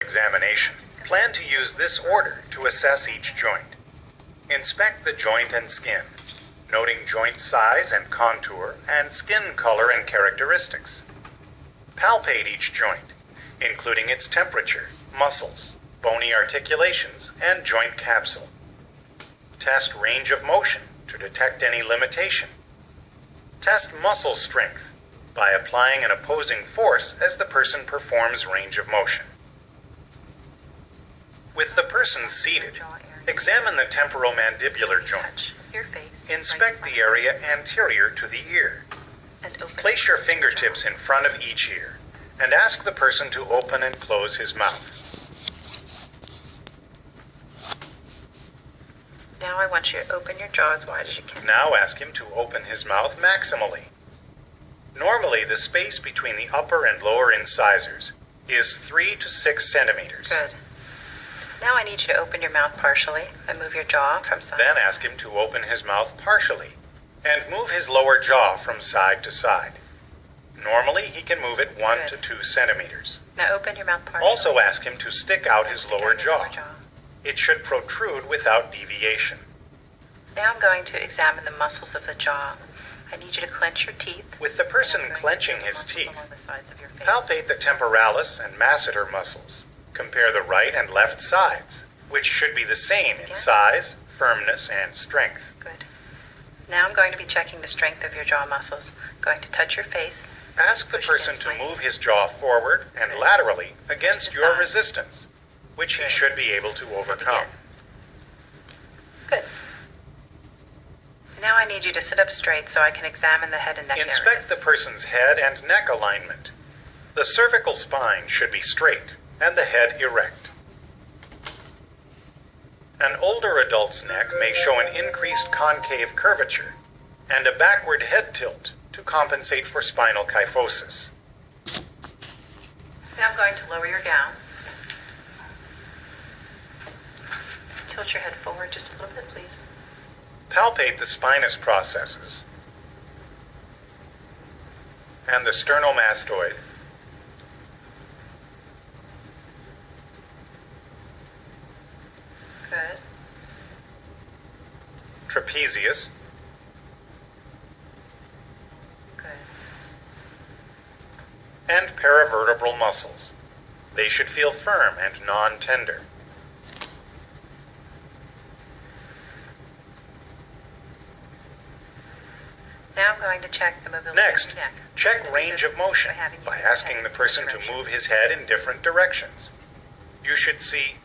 examination, plan to use this order to assess each joint. Inspect the joint and skin, noting joint size and contour and skin color and characteristics. Palpate each joint, including its temperature, muscles, bony articulations, and joint capsule. Test range of motion to detect any limitation. Test muscle strength by applying an opposing force as the person performs range of motion. With the person seated, examine the temporomandibular joint. Inspect the area anterior to the ear. Place your fingertips in front of each ear and ask the person to open and close his mouth. Now I want you to open your jaw as wide as you can. Now ask him to open his mouth maximally. Normally, the space between the upper and lower incisors is 3 to 6 centimeters. Good. Now I need you to open your mouth partially and move your jaw from side. Then ask him to open his mouth partially and move his lower jaw from side to side. Normally, he can move it 1 to 2 centimeters. Now open your mouth partially. Also ask him to stick out his lower jaw. It should protrude without deviation. Now I'm going to examine the muscles of the jaw. I need you to clench your teeth. With the person clenching his teeth, palpate the temporalis and masseter muscles. Compare the right and left sides, which should be the same in size, firmness, and strength. Good. Now I'm going to be checking the strength of your jaw muscles. I'm going to touch your face. Ask the person to move his jaw forward and laterally against your resistance, which he should be able to overcome. Good. Now I need you to sit up straight so I can examine the head and neck Inspect areas. the person's head and neck alignment. The cervical spine should be straight and the head erect. An older adult's neck may show an increased concave curvature and a backward head tilt to compensate for spinal kyphosis. Now I'm going to lower your gown. Tilt your head forward just a little bit, please. Palpate the spinous processes and the sternomastoid. Good. Trapezius. Good. And paravertebral muscles. They should feel firm and non-tender. Now I'm going to check the mobility Next, of your neck. check range of motion by asking the person to move his head in different directions. You should see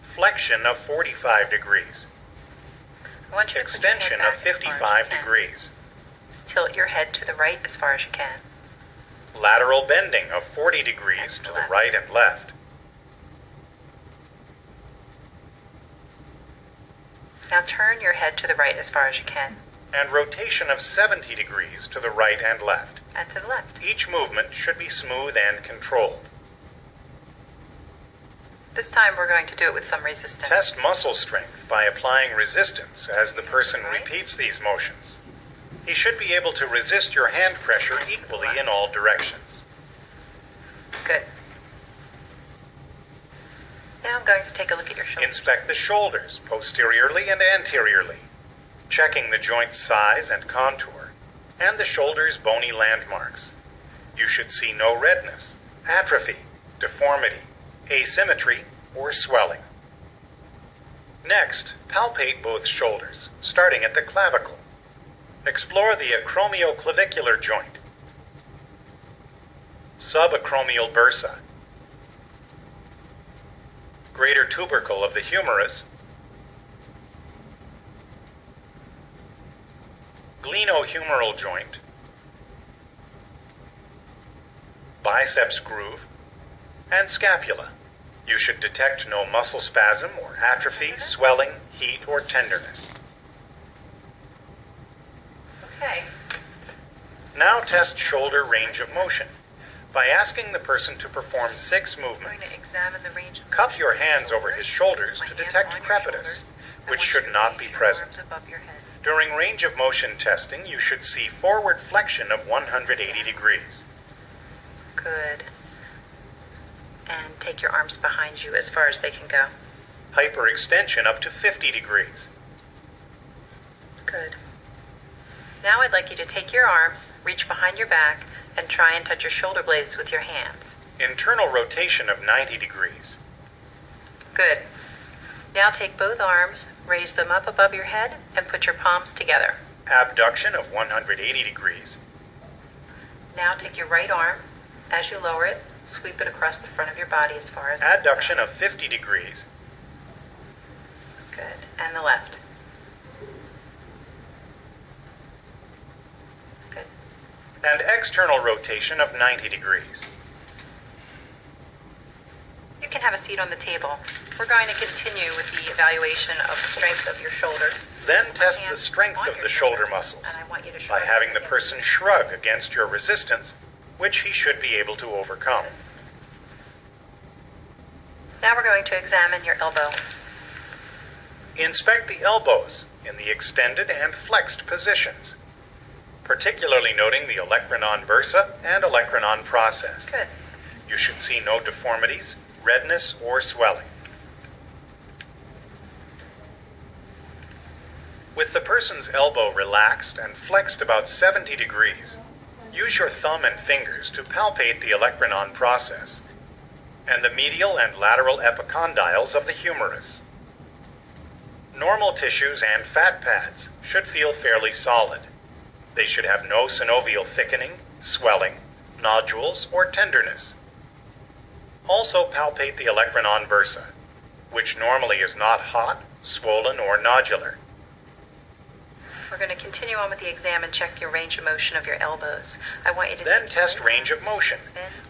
flexion of 45 degrees, I want you to put your head extension back of as far as you 55 can. degrees, Tilt your head to the right as far as you can. lateral bending of 40 degrees to the right and left, Now turn your head to the right as far as you can, and rotation of 70 degrees to the right and left. and to the left. Each movement should be smooth and controlled. This time we're going to do it with some resistance. Test muscle strength by applying resistance as the person repeats these motions. He should be able to resist your hand pressure equally in all directions. Good. Now I'm going to take a look at your shoulders. Inspect the shoulders posteriorly and anteriorly, checking the joint size and contour, and the shoulder's bony landmarks. You should see no redness, atrophy, deformity, asymmetry, or swelling. Next, palpate both shoulders, starting at the clavicle. Explore the acromioclavicular joint, subacromial bursa, greater tubercle of the humerus, glenohumeral joint, biceps groove, and scapula. You should detect no muscle spasm or atrophy, swelling, heat, or tenderness. Okay. Now test shoulder range of motion by asking the person to perform 6 I'm going movements. to examine the range of Cup your hands over his shoulders My to hands detect on your crepitus, shoulders. I which want you should to not raise be your present. arms above your head. During range of motion testing, you should see forward flexion of 180 degrees. Good. and take your arms behind you as far as they can go. Hyperextension up to 50 degrees. Good. Now I'd like you to take your arms, reach behind your back, and try and touch your shoulder blades with your hands. Internal rotation of 90 degrees. Good. Now take both arms, raise them up above your head, and put your palms together. Abduction of 180 degrees. Now take your right arm. As you lower it, sweep it across the front of your body as far as... Adduction of 50 degrees. Good. And the left. Good. And external rotation of 90 degrees. You can have a seat on the table. We're going to continue with the evaluation of the strength of your shoulder. Then test the strength of the shoulder muscles And I want you to by shrug having the against person shrug against your resistance, which he should be able to overcome. Now we're going to examine your elbow. Inspect the elbows in the extended and flexed positions, particularly noting the olecranon bursa and olecranon process. Good. You should see no deformities, redness, or swelling. With the person's elbow relaxed and flexed about 70 degrees, use your thumb and fingers to palpate the olecranon process and the medial and lateral epicondyles of the humerus. Normal tissues and fat pads should feel fairly solid. They should have no synovial thickening, swelling, nodules, or tenderness. Also palpate the olecranon bursa, which normally is not hot, swollen, or nodular. We're going to continue on with the exam and check your range of motion of your elbows. I want you to Then test range of motion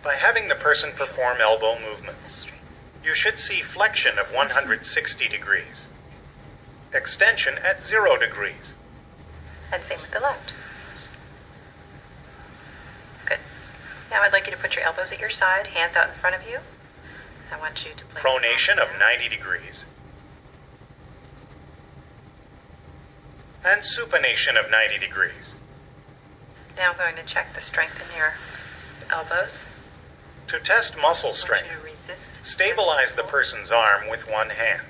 by having the person perform elbow movements. You should see flexion of 160 degrees, extension at 0 degrees. And same with the left. Good. Now I'd like you to put your elbows at your side, hands out in front of you. I want you to place Pronation of 90 degrees. And supination of 90 degrees. Now I'm going to check the strength in your elbows. To test muscle I want you strength, to resist. stabilize the person's arm with one hand.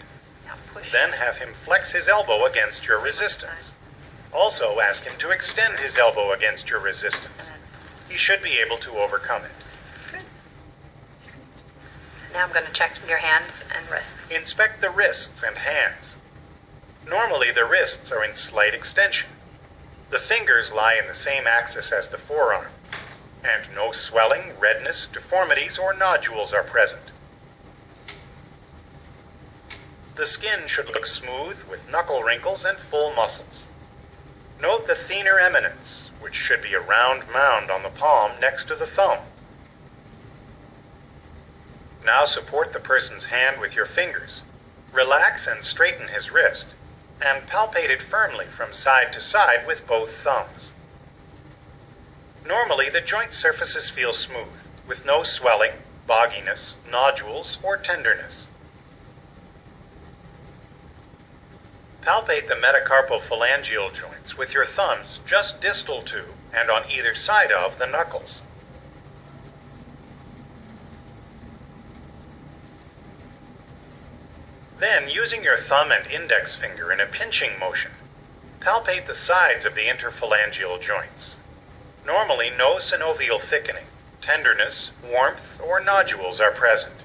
Now push. Then have him flex his elbow against your resistance. Also ask him to extend his elbow against your resistance. He should be able to overcome it. Good. Now I'm going to check your hands and wrists. Inspect the wrists and hands. Normally the wrists are in slight extension. The fingers lie in the same axis as the forearm, and no swelling, redness, deformities, or nodules are present. The skin should look smooth with knuckle wrinkles and full muscles. Note the thenar eminence, which should be a round mound on the palm next to the thumb. Now support the person's hand with your fingers. Relax and straighten his wrist, and palpate it firmly from side to side with both thumbs. Normally, the joint surfaces feel smooth, with no swelling, bogginess, nodules, or tenderness. Palpate the metacarpophalangeal joints with your thumbs just distal to and on either side of the knuckles. Then, using your thumb and index finger in a pinching motion, palpate the sides of the interphalangeal joints. Normally, no synovial thickening, tenderness, warmth, or nodules are present.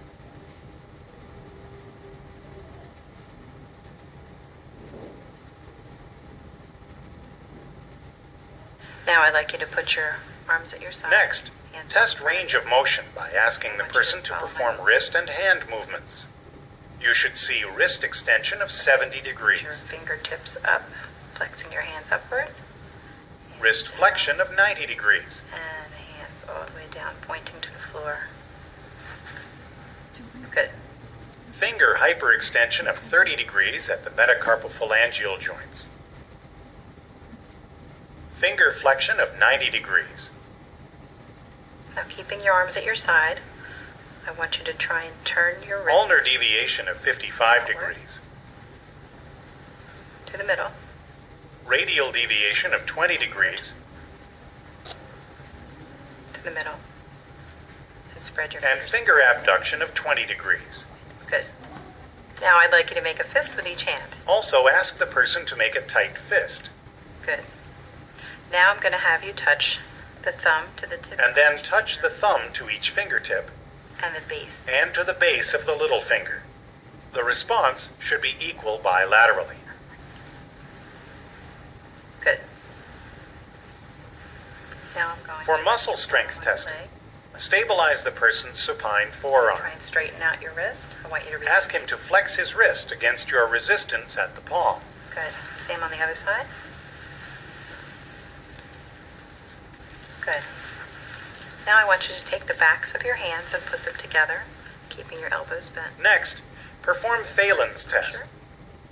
Now I'd like you to put your arms at your side. Next, hands test out. range of motion by asking the person to perform wrist and hand movements. You should see wrist extension of 70 Put your degrees, fingertips up, flexing your hands upward. wrist flexion of 90 degrees, And hands all the way down, pointing to the floor. Good. finger hyperextension of 30 degrees at the metacarpophalangeal joints, finger flexion of 90 degrees. Now keeping your arms at your side, I want you to try and turn your wrists Ulnar deviation of 55 degrees, to the middle. radial deviation of 20 degrees, To the middle. And spread your And fingers. finger abduction of 20 degrees. Good. Now I'd like you to make a fist with each hand. Also ask the person to make a tight fist. Good. Now I'm going to have you touch the thumb to the tip. And then touch the thumb to each fingertip And the base. and to the base of the little finger. The response should be equal bilaterally. Good. Now I'm going For to muscle strength one testing, leg. stabilize the person's supine forearm. Try and straighten out your wrist. I want you to reach. Ask him to flex his wrist against your resistance at the palm. Good. Same on the other side. Good. Now I want you to take the backs of your hands and put them together, keeping your elbows bent. Next, perform Phelan's test.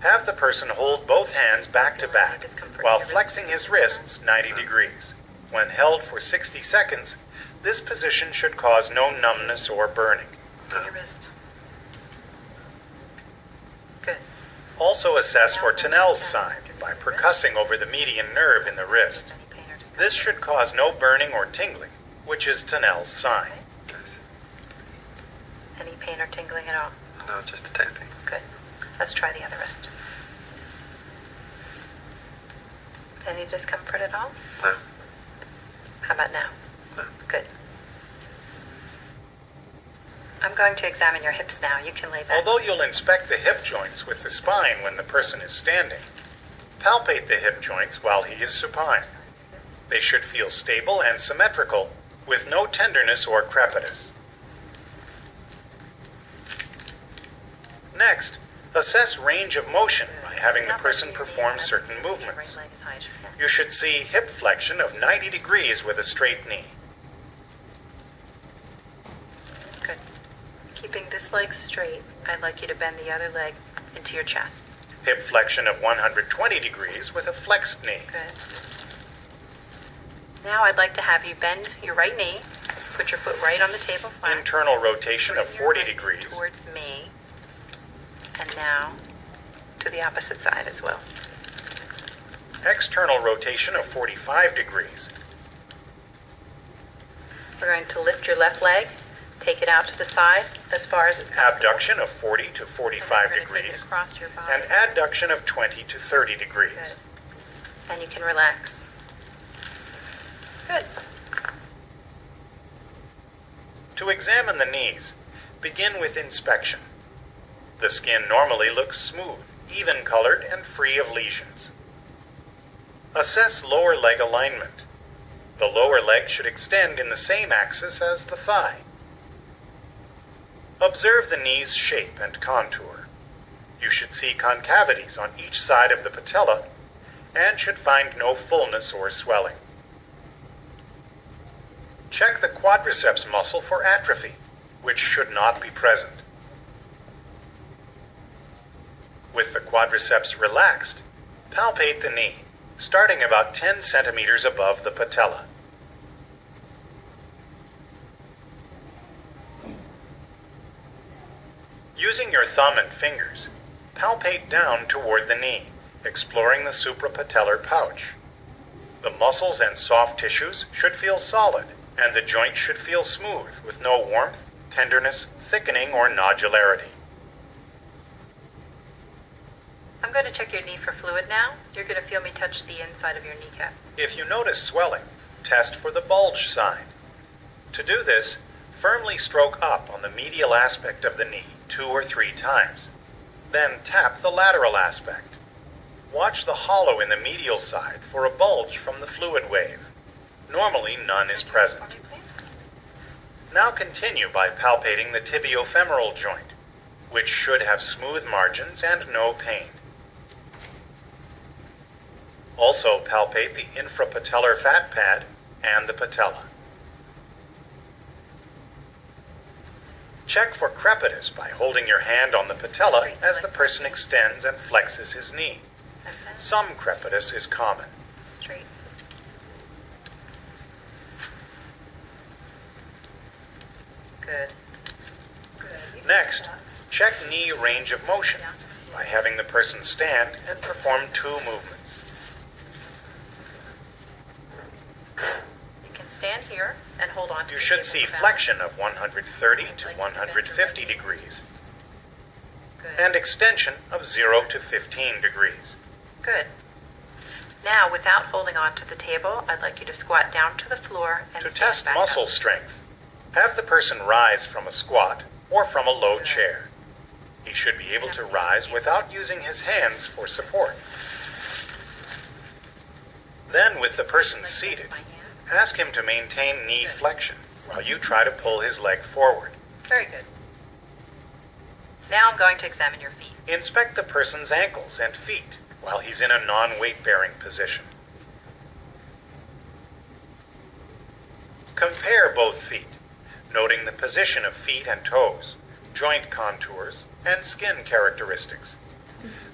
Have the person hold both hands back to back while flexing his wrists 90 degrees. When held for 60 seconds, this position should cause no numbness or burning. Move your wrists. Good. Also assess for Tinel's sign by percussing over the median nerve in the wrist. Any pain or discomfort? This should cause no burning or tingling, which is Tinel's sign. Yes. Any pain or tingling at all? No, just a tapping. Good. Let's try the other wrist. Any discomfort at all? No. How about now? No. Good. I'm going to examine your hips now. You can lay back. Although you'll inspect the hip joints with the spine when the person is standing, palpate the hip joints while he is supine. They should feel stable and symmetrical, with no tenderness or crepitus. Next, assess range of motion by having the person perform certain movements. Right leg as high as you can. You should see hip flexion of 90 degrees with a straight knee. Good. Keeping this leg straight, I'd like you to bend the other leg into your chest. Hip flexion of 120 degrees with a flexed knee. Good. Now I'd like to have you bend your right knee, put your foot right on the table flat. Internal rotation of Bring your 40 right knee degrees. towards me. And now to the opposite side as well. External rotation of 45 degrees. We're going to lift your left leg, take it out to the side as far as it's comfortable. Abduction of 40 to 45 and then we're going to take it degrees. across your body. And adduction of 20 to 30 degrees. Good. And you can relax. Good. To examine the knees, begin with inspection. The skin normally looks smooth, even-colored, and free of lesions. Assess lower leg alignment. The lower leg should extend in the same axis as the thigh. Observe the knee's shape and contour. You should see concavities on each side of the patella and should find no fullness or swelling. Check the quadriceps muscle for atrophy, which should not be present. With the quadriceps relaxed, palpate the knee, starting about 10 centimeters above the patella. Using your thumb and fingers, palpate down toward the knee, exploring the suprapatellar pouch. The muscles and soft tissues should feel solid, and the joint should feel smooth with no warmth, tenderness, thickening, or nodularity. I'm going to check your knee for fluid now. You're going to feel me touch the inside of your kneecap. If you notice swelling, test for the bulge sign. To do this, firmly stroke up on the medial aspect of the knee 2 or 3 times. Then tap the lateral aspect. Watch the hollow in the medial side for a bulge from the fluid wave. Normally, none is present. For me, please. Now continue by palpating the tibiofemoral joint, which should have smooth margins and no pain. Also palpate the infrapatellar fat pad and the patella. Check for crepitus by holding your hand on the patella as the person extends and flexes his knee. And then Some crepitus is common. straight. Good. Good. Next, check knee range of motion by having the person stand and perform 2 movements. You can stand here and hold on to You the should table see for balance. flexion of 130 to 150 degrees Good. and extension of 0 to 15 degrees. Good. Now, without holding on to the table, I'd like you to squat down to the floor and To stand test back muscle up. strength, have the person rise from a squat or from a low Good. chair. He should be able to rise without using his hands for support. Then, with the person seated, ask him to maintain knee flexion while you try to pull his leg forward. Very good. Now I'm going to examine your feet. Inspect the person's ankles and feet while he's in a non-weight-bearing position. Compare both feet, noting the position of feet and toes, joint contours, and skin characteristics.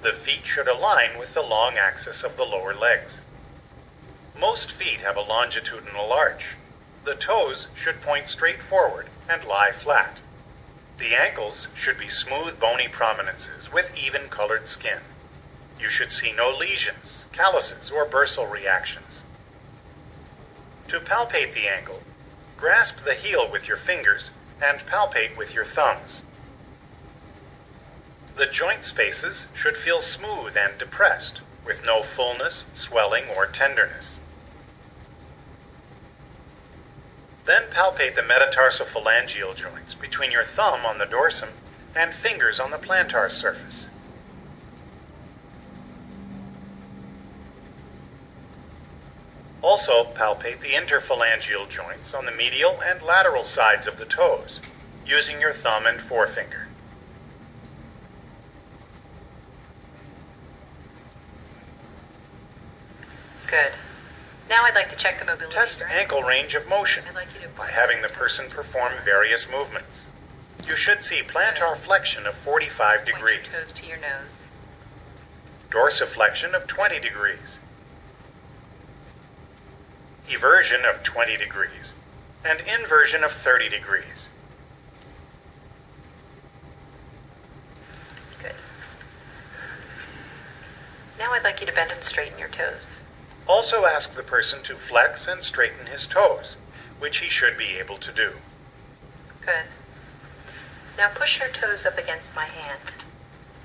The feet should align with the long axis of the lower legs. Most feet have a longitudinal arch. The toes should point straight forward and lie flat. The ankles should be smooth, bony prominences with even-colored skin. You should see no lesions, calluses, or bursal reactions. To palpate the ankle, grasp the heel with your fingers and palpate with your thumbs. The joint spaces should feel smooth and depressed, with no fullness, swelling, or tenderness. Then palpate the metatarsophalangeal joints between your thumb on the dorsum and fingers on the plantar surface. Also palpate the interphalangeal joints on the medial and lateral sides of the toes, using your thumb and forefinger. Good. Now I'd like to check the mobility. Test ankle range of motion I'd like you to by having the person perform various movements. You should see plantar flexion of 45 point your degrees, toes to your nose. dorsiflexion of 20 degrees, eversion of 20 degrees, and inversion of 30 degrees. Good. Now I'd like you to bend and straighten your toes. Also ask the person to flex and straighten his toes, which he should be able to do. Good. Now push your toes up against my hand.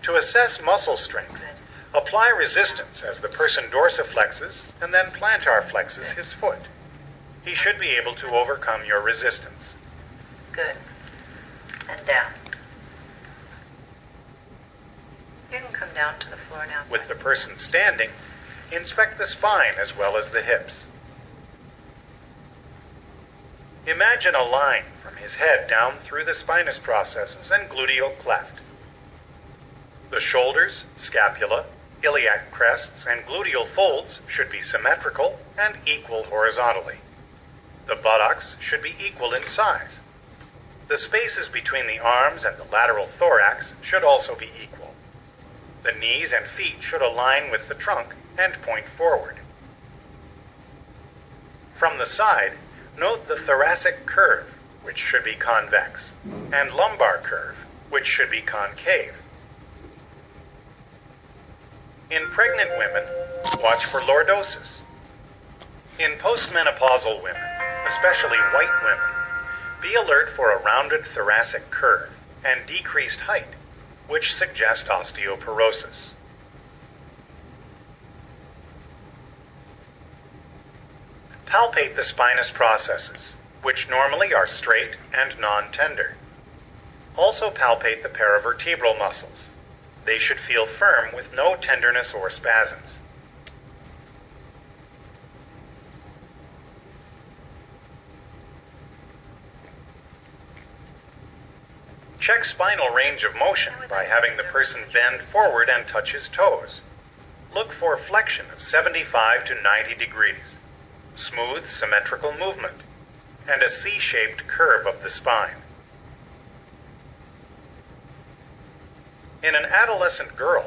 To assess muscle strength, Good. apply resistance as the person dorsiflexes and then plantar flexes his foot. He should be able to overcome your resistance. Good. And down. You can come down to the floor now. With the person standing, inspect the spine as well as the hips. Imagine a line from his head down through the spinous processes and gluteal cleft. The shoulders, scapula, iliac crests, and gluteal folds should be symmetrical and equal horizontally. The buttocks should be equal in size. The spaces between the arms and the lateral thorax should also be equal. The knees and feet should align with the trunk and point forward. From the side, note the thoracic curve, which should be convex, and lumbar curve, which should be concave. In pregnant women, watch for lordosis. In postmenopausal women, especially white women, be alert for a rounded thoracic curve and decreased height, which suggest osteoporosis. Palpate the spinous processes, which normally are straight and non-tender. Also palpate the paravertebral muscles. They should feel firm with no tenderness or spasms. Check spinal range of motion by having the person bend forward and touch his toes. Look for flexion of 75 to 90 degrees, smooth symmetrical movement, and a C-shaped curve of the spine. In an adolescent girl,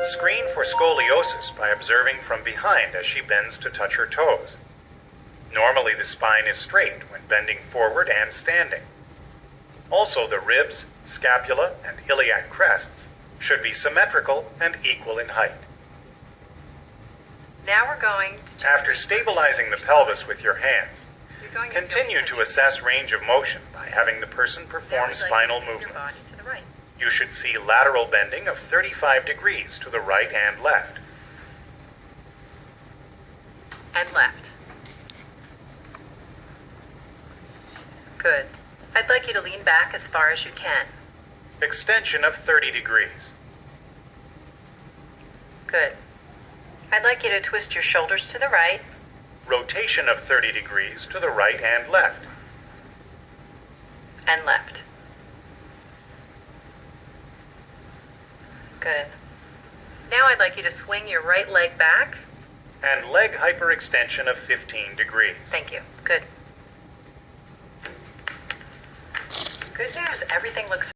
screen for scoliosis by observing from behind as she bends to touch her toes. Normally the spine is straight when bending forward and standing. Also, the ribs, scapula, and iliac crests should be symmetrical and equal in height. Now we're going to After stabilizing the pelvis with your hands, You're going Continue to assess range of motion by having the person perform spinal Your body movements. to the right. You should see lateral bending of 35 degrees to the right and left. And left. Good. I'd like you to lean back as far as you can. Extension of 30 degrees. Good. I'd like you to twist your shoulders to the right. Rotation of 30 degrees to the right and left. And left. Good. Now I'd like you to swing your right leg back. And leg hyperextension of 15 degrees. Thank you. Good. Good news. Everything looks